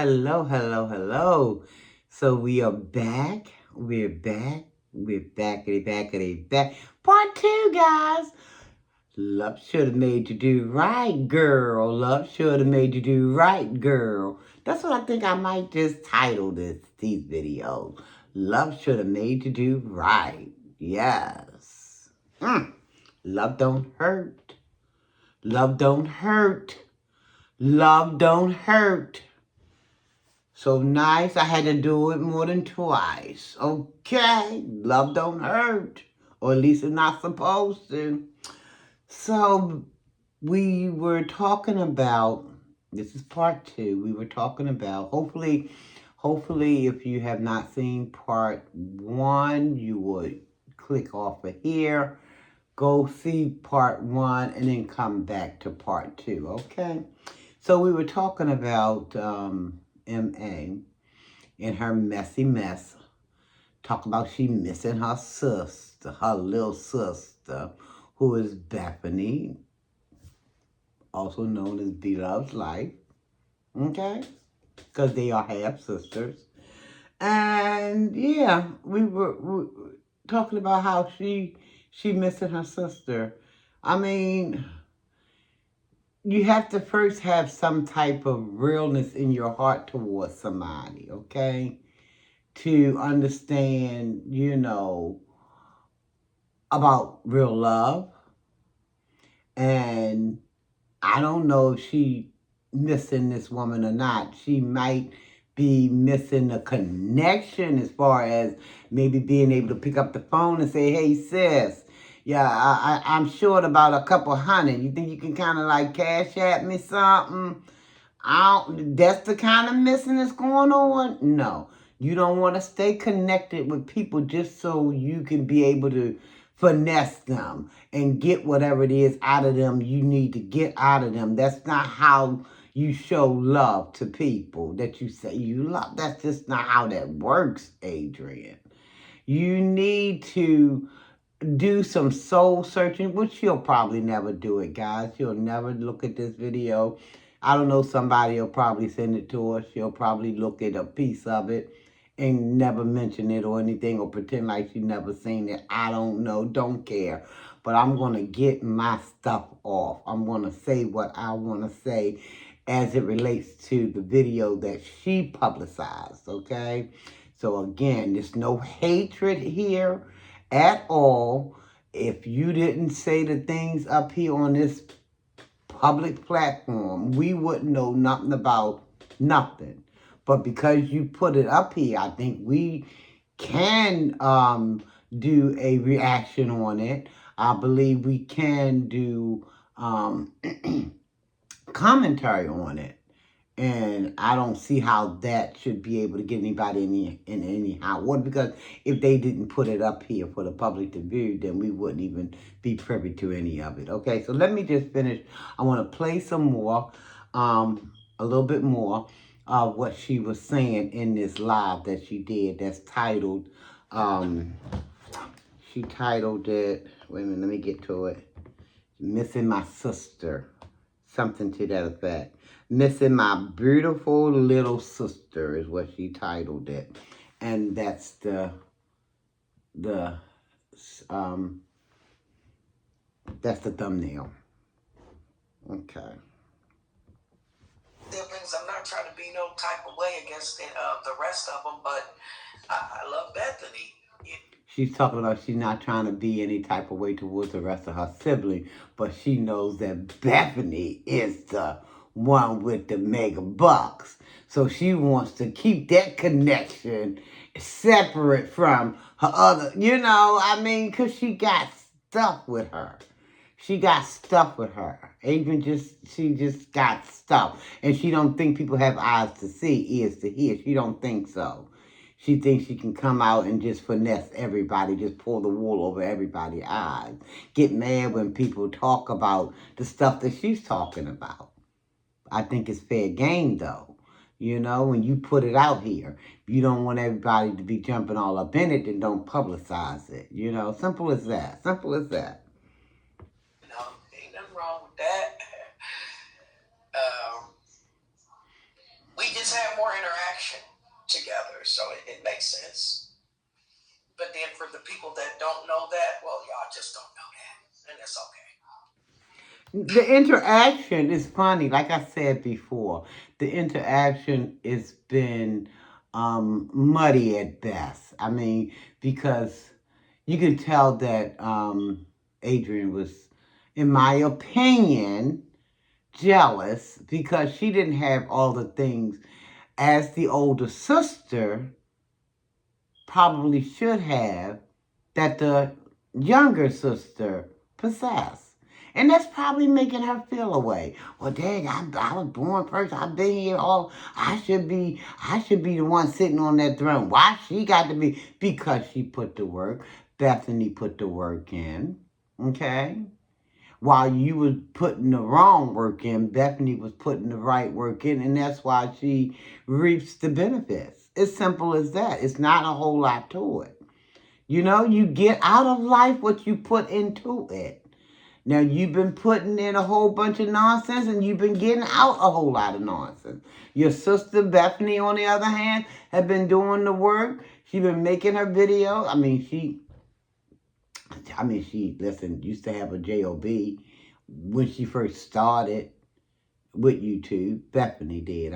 Hello, hello, hello. So we are back. We're back. We're back. Part two, guys. Love should have made you do right, girl. Love should have made you do right, girl. That's what I think I might just title these videos. Love should have made you do right. Yes. Love don't hurt. Love don't hurt. Love don't hurt. So nice, I had to do it more than twice. Okay, love don't hurt. Or at least it's not supposed to. So we were talking about, this is part two, we were talking about, hopefully if you have not seen part one, you would click off of here, go see part one, and then come back to part two, okay? So we were talking about MA in her messy mess. Talk about she missing her sister, her little sister, who is Bethany, also known as Bloveslife. Okay? Because they are half sisters. And yeah, we were talking about how she missing her sister. I mean, you have to first have some type of realness in your heart towards somebody, okay? To understand, about real love. And I don't know if she missing this woman or not. She might be missing a connection as far as maybe being able to pick up the phone and say, hey, sis, yeah, I'm short about a couple hundred. You think you can kind of like cash at me something? That's the kind of missing that's going on? No. You don't want to stay connected with people just so you can be able to finesse them and get whatever it is out of them you need to get out of them. That's not how you show love to people that you say you love. That's just not how that works, Adrian. You need to do some soul searching, which she'll probably never do it, guys. She'll never look at this video. I don't know, somebody will probably send it to her. She'll probably look at a piece of it and never mention it or anything, or pretend like she never seen it. I don't know, don't care. But I'm going to get my stuff off. I'm going to say what I want to say as it relates to the video that she publicized, okay? So again, there's no hatred here at all. If you didn't say the things up here on this public platform, we wouldn't know nothing about nothing. But because you put it up here, I think we can do a reaction on it. I believe we can do commentary on it. And I don't see how that should be able to get anybody in any hot water, because if they didn't put it up here for the public to view, then we wouldn't even be privy to any of it. Okay, so let me just finish. I want to play some more, a little bit more of what she was saying in this live that she did. That's titled, she titled it, wait a minute, let me get to it. Missing My Sister. Something to that effect. Missing My Beautiful Little Sister is what she titled it. And that's the thumbnail. Okay. Siblings, I'm not trying to be no type of way against the rest of them, but I love Bethany. She's talking about she's not trying to be any type of way towards the rest of her siblings, but she knows that Bethany is the one with the mega bucks. So she wants to keep that connection separate from her other, because she got stuff with her. She got stuff with her. She just got stuff. And she don't think people have eyes to see, ears to hear. She don't think so. She thinks she can come out and just finesse everybody, just pull the wool over everybody's eyes. Get mad when people talk about the stuff that she's talking about. I think it's fair game, though. When you put it out here, if you don't want everybody to be jumping all up in it, then don't publicize it. Simple as that. Simple as that. No, ain't nothing wrong with that. We just have more together. So it makes sense. But then for the people that don't know that, well, y'all just don't know that. And that's okay. The interaction is funny. Like I said before, the interaction has been muddy at best. I mean, because you can tell that Adrian was, in my opinion, jealous because she didn't have all the things as the older sister probably should have that the younger sister possessed. And that's probably making her feel away. Well, dang, I was born first. I've been here all. I should be the one sitting on that throne. Why she got to be? Because she put the work. Bethany put the work in. Okay. While you was putting the wrong work in, Bethany was putting the right work in, and that's why she reaps the benefits. It's simple as that. It's not a whole lot to it. You know, you get out of life what you put into it. Now, you've been putting in a whole bunch of nonsense and you've been getting out a whole lot of nonsense. Your sister Bethany, on the other hand, had been doing the work. She's been making her video. Listen, used to have a job when she first started with YouTube. Bethany did,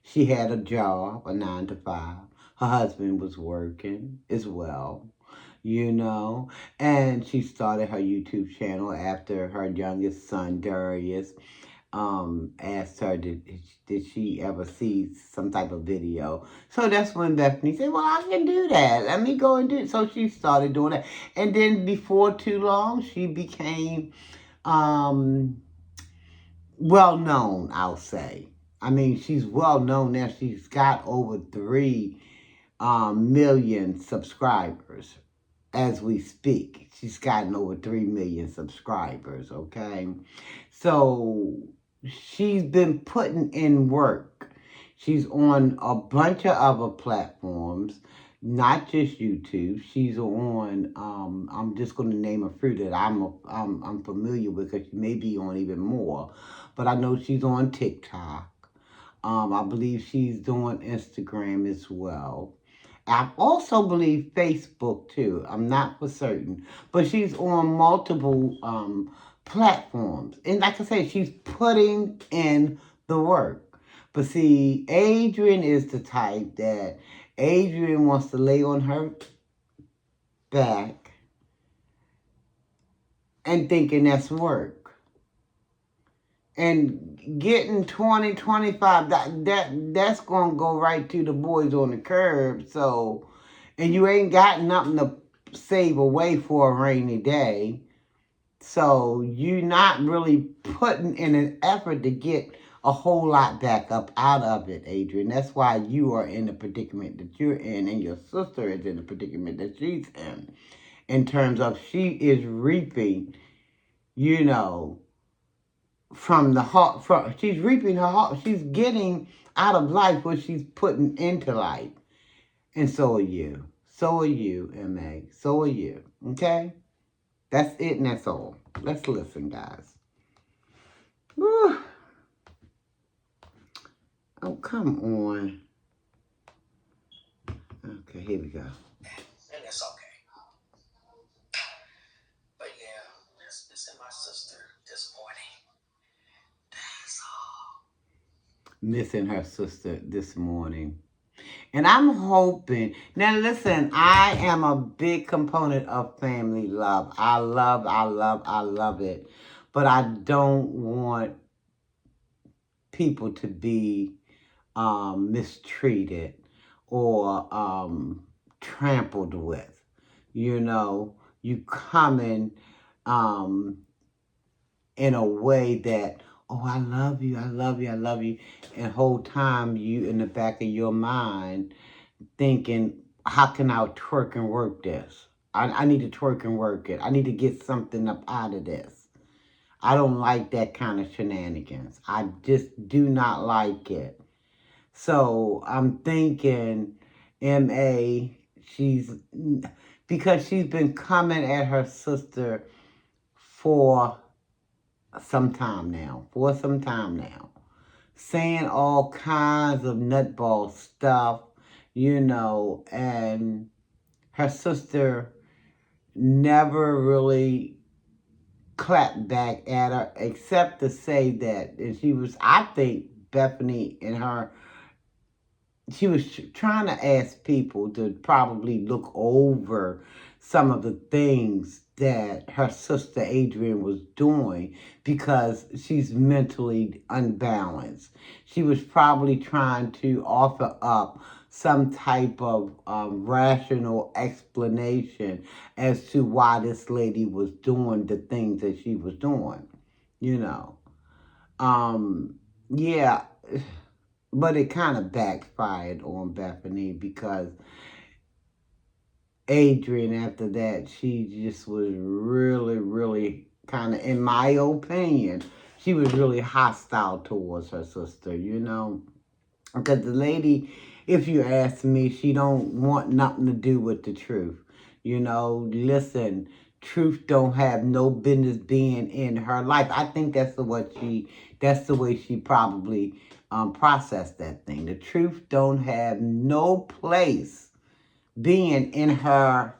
She had a job, a 9 to 5. Her husband was working as well, and she started her YouTube channel after her youngest son, Darius, asked her, did she ever see some type of video? So that's when Bethany said, well, I can do that. Let me go and do it. So she started doing that. And then before too long, she became well known, I'll say. She's well known now. She's got over 3 million subscribers as we speak. She's gotten over 3 million subscribers, okay? So she's been putting in work. She's on a bunch of other platforms, not just YouTube. She's on, I'm just going to name a few that I'm familiar with, because she may be on even more. But I know she's on TikTok. I believe she's doing Instagram as well. I also believe Facebook too. I'm not for certain, but she's on multiple platforms, and like I said, she's putting in the work. But see, Adrian is the type that Adrian wants to lay on her back and thinking that's work. And getting 20, 25, that's going to go right to the boys on the curb. So, and you ain't got nothing to save away for a rainy day. So you're not really putting in an effort to get a whole lot back up out of it, Adrian. That's why you are in the predicament that you're in, and your sister is in the predicament that she's in terms of she is reaping, from the heart. She's reaping her heart. She's getting out of life what she's putting into life. And so are you. So are you, M.A. So are you. Okay? That's it and that's all. Let's listen, guys. Whew. Oh, come on. Okay, here we go. And it's okay. But yeah, missing my sister this morning. That's all. Missing her sister this morning. And I'm hoping. Now, listen, I am a big component of family love. I love it. But I don't want people to be mistreated or trampled with. You coming in a way that, oh, I love you, I love you, I love you. And whole time you in the back of your mind thinking, how can I twerk and work this? I need to twerk and work it. I need to get something up out of this. I don't like that kind of shenanigans. I just do not like it. So I'm thinking, M.A., because she's been coming at her sister for some time now, saying all kinds of nutball stuff, and her sister never really clapped back at her except to say that, and she was, I think, Bethany and her, she was trying to ask people to probably look over some of the things that her sister Adrian was doing because she's mentally unbalanced. She was probably trying to offer up some type of rational explanation as to why this lady was doing the things that she was doing, you know. Um, yeah, but it kind of backfired on Bethany because Adrian, after that, she just was really, really kind of, in my opinion, she was really hostile towards her sister. Because the lady, if you ask me, she don't want nothing to do with the truth. Listen, truth don't have no business being in her life. I think that's the way she probably processed that thing. The truth don't have no place being in her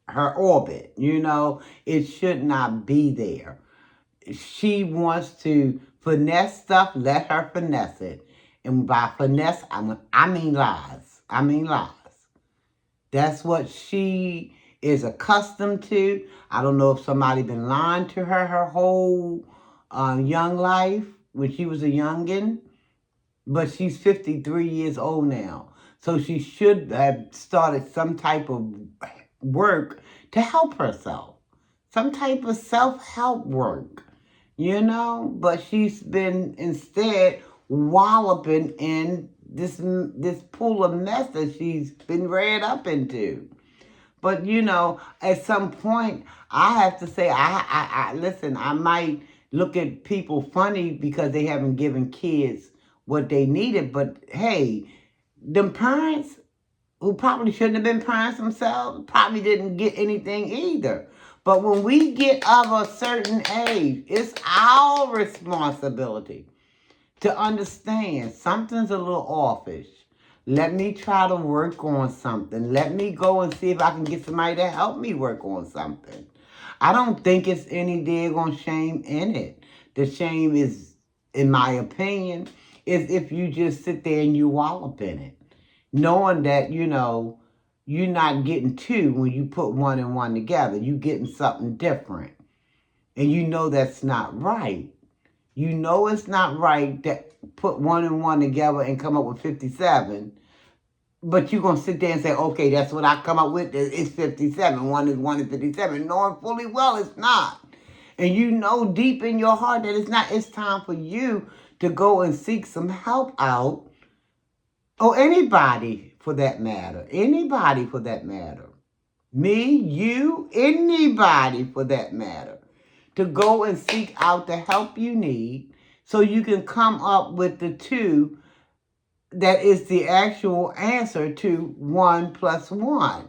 orbit. It should not be there. She wants to finesse stuff, let her finesse it. And by finesse, I mean lies. I mean lies. That's what she is accustomed to. I don't know if somebody been lying to her whole young life when she was a youngin', but she's 53 years old now. So she should have started some type of work to help herself. Some type of self-help work. But she's been instead walloping in this pool of mess that she's been reared up into. But at some point, I have to say, I listen. I might look at people funny because they haven't given kids what they needed. But hey, them parents who probably shouldn't have been parents themselves probably didn't get anything either. But when we get of a certain age, it's our responsibility to understand something's a little offish. Let me try to work on something. Let me go and see if I can get somebody to help me work on something. I don't think it's any daggone shame in it. The shame is, in my opinion, is if you just sit there and you wallop in it, knowing that, you're not getting two when you put one and one together. You're getting something different. And you know that's not right. You know it's not right to put one and one together and come up with 57. But you're going to sit there and say, okay, that's what I come up with. It's 57. One is 57. Knowing fully well it's not. And you know deep in your heart that it's not. It's time for you to go and seek some help out. Or anybody for that matter. Anybody for that matter. Me, you, anybody for that matter. To go and seek out the help you need so you can come up with the two that is the actual answer to 1 + 1.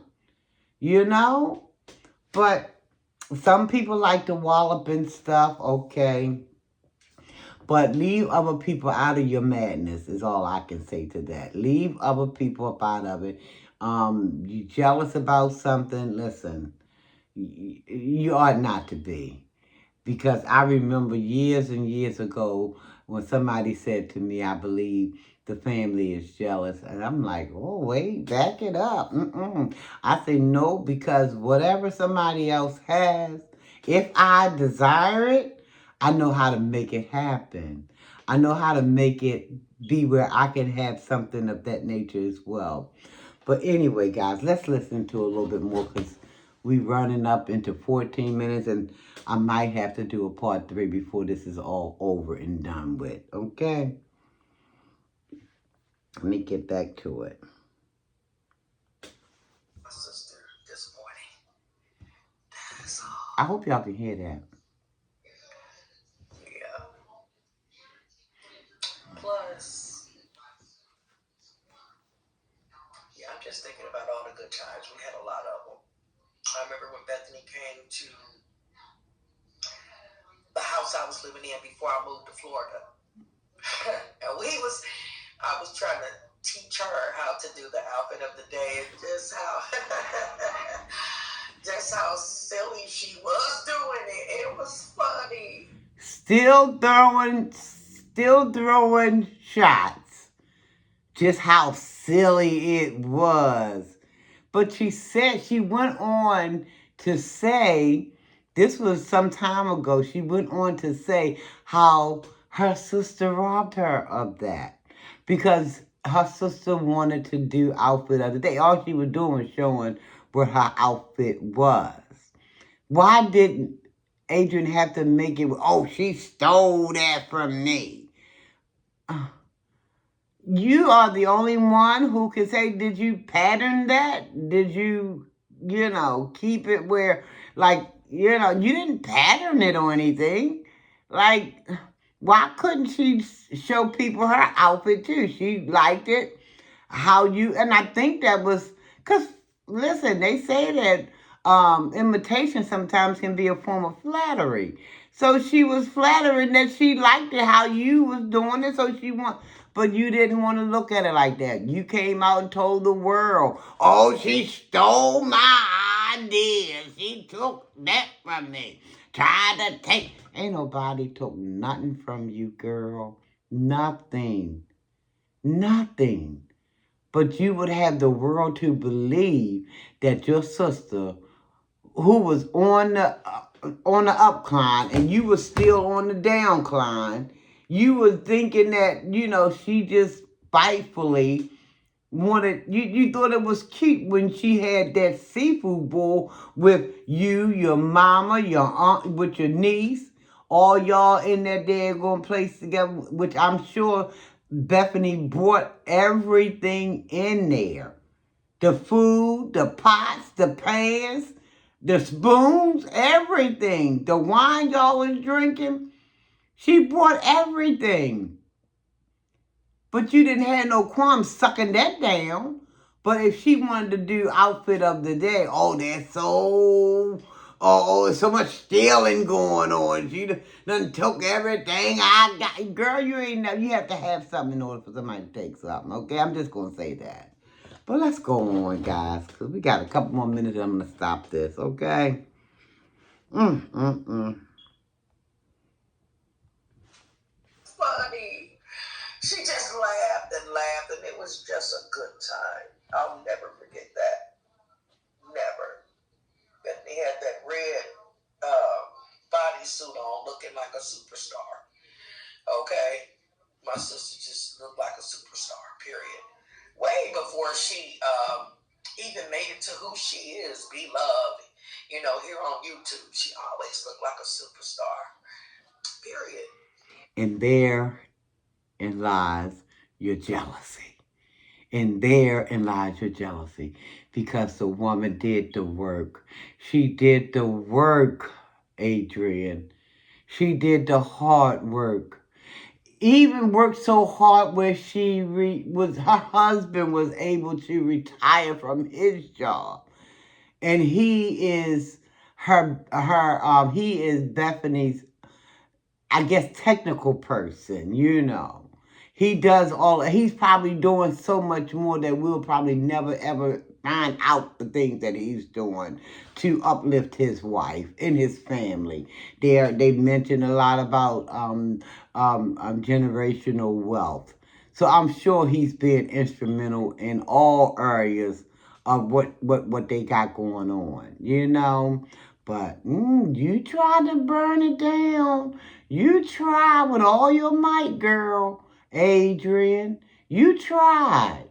But some people like to wallop in stuff, okay. But leave other people out of your madness is all I can say to that. Leave other people up out of it. You jealous about something, listen, you ought not to be. Because I remember years and years ago when somebody said to me, I believe the family is jealous. And I'm like, oh, wait, back it up. I say no, because whatever somebody else has, if I desire it, I know how to make it happen. I know how to make it be where I can have something of that nature as well. But anyway, guys, let's listen to a little bit more because we're running up into 14 minutes and I might have to do a part 3 before this is all over and done with. Okay? Let me get back to it. My sister this morning. That's all. I hope y'all can hear that. Yeah. Plus, yeah, I'm just thinking about all the good times. We had a lot of them. I remember when Bethany came to the house I was living in before I moved to Florida. And I was trying to teach her how to do the outfit of the day, and just how silly she was doing it. It was funny. Still throwing shots. Just how silly it was. But she went on to say, this was some time ago, she went on to say how her sister robbed her of that. Because her sister wanted to do outfit of the day. All she was doing was showing what her outfit was. Why didn't Adrian have to make it, oh, she stole that from me? You are the only one who can say, did you pattern that? Did you, keep it where, like, you didn't pattern it or anything. Like, why couldn't she show people her outfit too? She liked it. And I think that was, because, listen, they say that imitation sometimes can be a form of flattery. So she was flattering that she liked it how you was doing it, but you didn't want to look at it like that. You came out and told the world, oh, she stole my idea. She took that from me. Ain't nobody took nothing from you, girl. Nothing. Nothing. But you would have the world to believe that your sister, who was on the upcline and you were still on the downcline, you were thinking that she just spitefully wanted you thought it was cute when she had that seafood bowl with you, your mama, your aunt, with your niece, all y'all in that daggone place together, which I'm sure Bethany brought everything in there. The food, the pots, the pans, the spoons, everything. The wine y'all was drinking. She brought everything. But you didn't have no qualms sucking that down. But if she wanted to do outfit of the day, there's so much stealing going on. She done took everything I got. Girl, you have to have something in order for somebody to take something, okay? I'm just going to say that. But let's go on, guys, because we got a couple more minutes and I'm going to stop this, okay? Funny. She just laughed, and it was just a good time. I'll never forget that. Never. Bethany had that red bodysuit on, looking like a superstar. Okay? My sister just looked like a superstar, period. Way before she even made it to who she is, beloved. Here on YouTube, she always looked like a superstar, period. And therein lies your jealousy. And therein lies your jealousy. Because the woman did the work. She did the work, Adrian. She did the hard work. Even worked so hard where her husband was able to retire from his job. And he is he is Bethany's, I guess, technical person. He's probably doing so much more that we'll probably never ever find out the things that he's doing to uplift his wife and his family. They mentioned a lot about generational wealth. So I'm sure he's been instrumental in all areas of what they got going on. But you try to burn it down. You try with all your might, girl. Adrian, you tried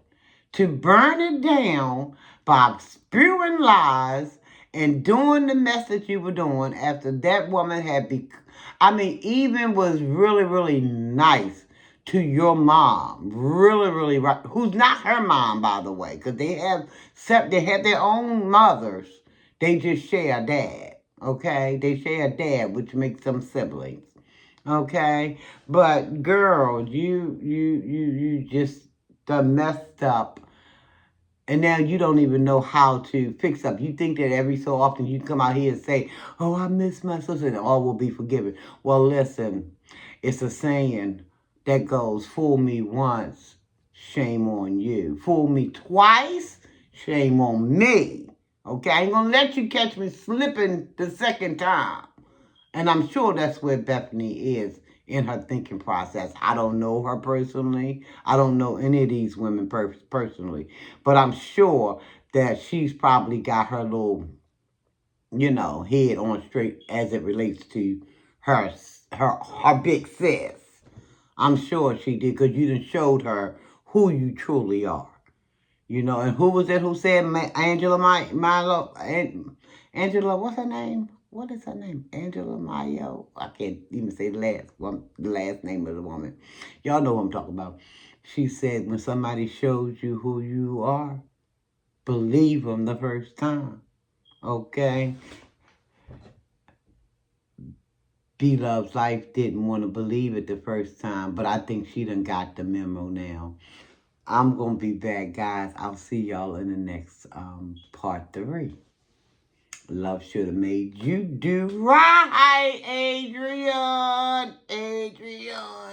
to burn it down by spewing lies and doing the mess that you were doing after that woman even was really, really nice to your mom. Really, really right. Who's not her mom, by the way, because they have their own mothers. They just share a dad. Okay? They share a dad, which makes them siblings. Okay, but girl, you just done messed up, and now you don't even know how to fix up. You think that every so often you come out here and say, "Oh, I miss my sister," and all will be forgiven. Well, listen, it's a saying that goes, "Fool me once, shame on you. Fool me twice, shame on me. Okay, I ain't gonna let you catch me slipping the second time. And I'm sure that's where Bethany is in her thinking process. I don't know her personally. I don't know any of these women personally. But I'm sure that she's probably got her little, head on straight as it relates to her big sis. I'm sure she did because you done showed her who you truly are. And who was it who said Angela Milo? Angela, what's her name? What is her name? Angela Mayo. I can't even say the last name of the woman. Y'all know what I'm talking about. She said, when somebody shows you who you are, believe them the first time. Okay? Bloveslife didn't want to believe it the first time, but I think she done got the memo now. I'm going to be back, guys. I'll see y'all in the next part 3. Love should have made you do right, Adrian. Adrian.